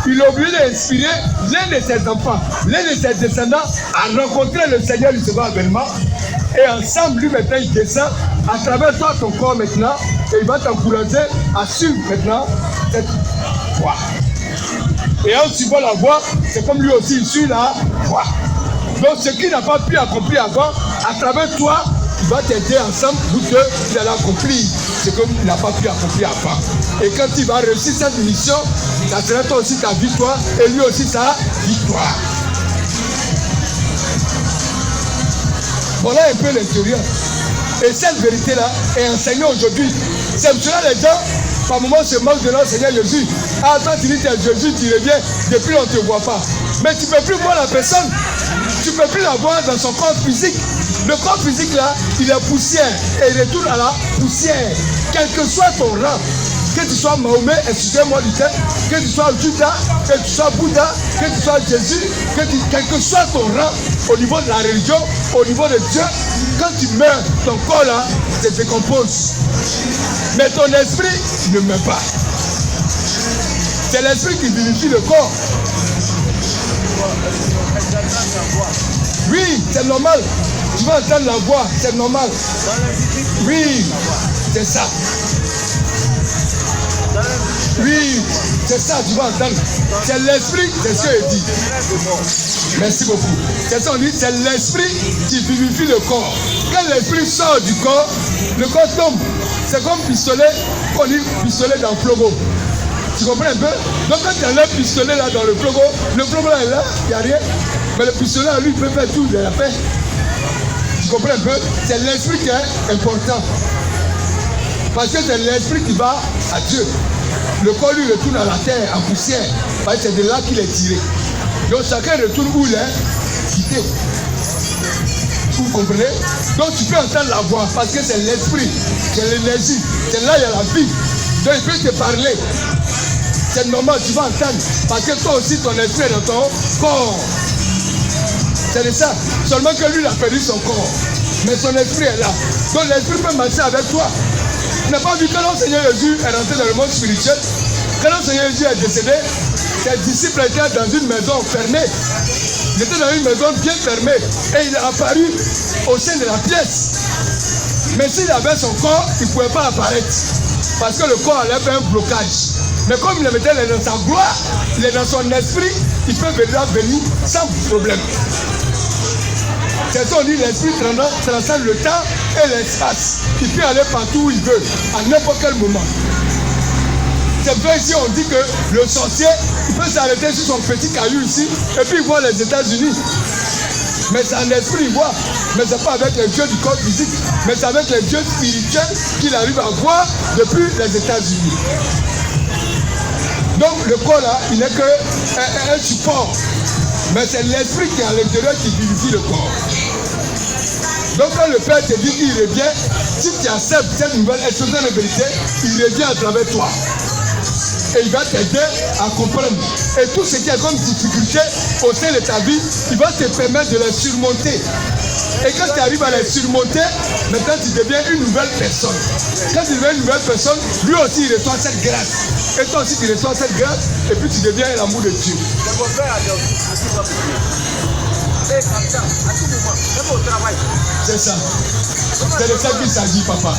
Il a obligé d'inspirer l'un de ses enfants, l'un de ses descendants à rencontrer le Seigneur du second avènement. Et ensemble, lui maintenant, il descend à travers toi, ton corps maintenant, et il va t'encourager à suivre maintenant cette voie. Et en suivant la voie, c'est comme lui aussi, il suit la voie. Donc ce qu'il n'a pas pu accomplir avant, à travers toi, il va t'aider ensemble pour qu'il allait accomplir ce qu'il n'a pas pu accomplir avant. Et quand il va réussir cette mission, ça sera toi aussi ta victoire et lui aussi sa victoire. Voilà un peu l'intérieur. Et cette vérité-là est enseignée aujourd'hui. C'est pour cela les gens, par moments, se moquent de notre Seigneur Jésus. Ah, toi, tu dis que Jésus, tu reviens, depuis on ne te voit pas. Mais tu ne peux plus voir la personne. Tu ne peux plus la voir dans son corps physique. Le corps physique là, il est poussière et il retourne à la poussière. Quel que soit ton rang, que tu sois Mahomet, excusez-moi du terme, que tu sois Judas, que tu sois Bouddha, que tu sois Jésus, quel que soit ton rang au niveau de la religion, au niveau de Dieu, quand tu meurs, ton corps là se décompose. Mais ton esprit ne meurt pas. C'est l'esprit qui vivifie le corps. Oui, c'est normal. Tu vas entendre la voix, c'est normal. Oui, c'est ça. Oui, c'est ça, tu vas entendre. C'est l'esprit, c'est ce qu'il dit. Merci beaucoup. C'est ça, on dit, c'est l'esprit qui vivifie le corps. Quand l'esprit sort du corps, le corps tombe. C'est comme pistolet, on dit pistolet dans le flogo. Tu comprends un peu? Donc quand tu as le pistolet là dans le flogo là est là, il n'y a rien. Mais le pistolet lui il peut faire tout de la paix. Tu comprends un peu? C'est l'esprit qui est important. Parce que c'est l'esprit qui va à Dieu. Le corps lui retourne à la terre, en poussière. Parce que c'est de là qu'il est tiré. Donc chacun retourne où il est quitté. Vous comprenez? Donc tu peux entendre la voix parce que c'est l'esprit, c'est l'énergie. C'est là il y a la vie. Donc il peut te parler. C'est normal, tu vas entendre. Parce que toi aussi, ton esprit est dans ton corps. C'est de ça. Seulement que lui, il a perdu son corps. Mais son esprit est là. Donc l'esprit peut marcher avec toi. Tu n'as pas vu que notre Seigneur Jésus est rentré dans le monde spirituel. Quand notre Seigneur Jésus est décédé, ses disciples étaient dans une maison fermée. Il était dans une maison bien fermée. Et il est apparu au sein de la pièce. Mais s'il avait son corps, il ne pouvait pas apparaître. Parce que le corps allait faire un blocage. Mais comme il est dans sa gloire, il est dans son esprit, il peut venir sans problème. C'est ça, on dit l'esprit transcende le temps et l'espace. Il peut aller partout où il veut, à n'importe quel moment. C'est vrai ici, on dit que le sorcier, il peut s'arrêter sur son petit caillou ici, et puis il voit les États-Unis. Mais c'est un esprit, il voit. Mais ce n'est pas avec les dieux du corps physique, mais c'est avec les dieux spirituels qu'il arrive à voir depuis les États-Unis. Donc le corps là, il n'est qu'un support. Mais c'est l'esprit qui est à l'intérieur qui vivifie le corps. Donc quand le Père te dit qu'il revient, si tu acceptes cette nouvelle expression de vérité, il revient à travers toi. Et il va t'aider à comprendre. Et tout ce qui est comme difficulté au sein de ta vie, il va te permettre de les surmonter. Et quand tu arrives à les surmonter, maintenant tu deviens une nouvelle personne. Quand tu deviens une nouvelle personne, lui aussi il reçoit cette grâce. Et toi aussi tu reçois cette grâce, et puis tu deviens l'amour de Dieu. C'est ça. C'est de ça qu'il s'agit, papa.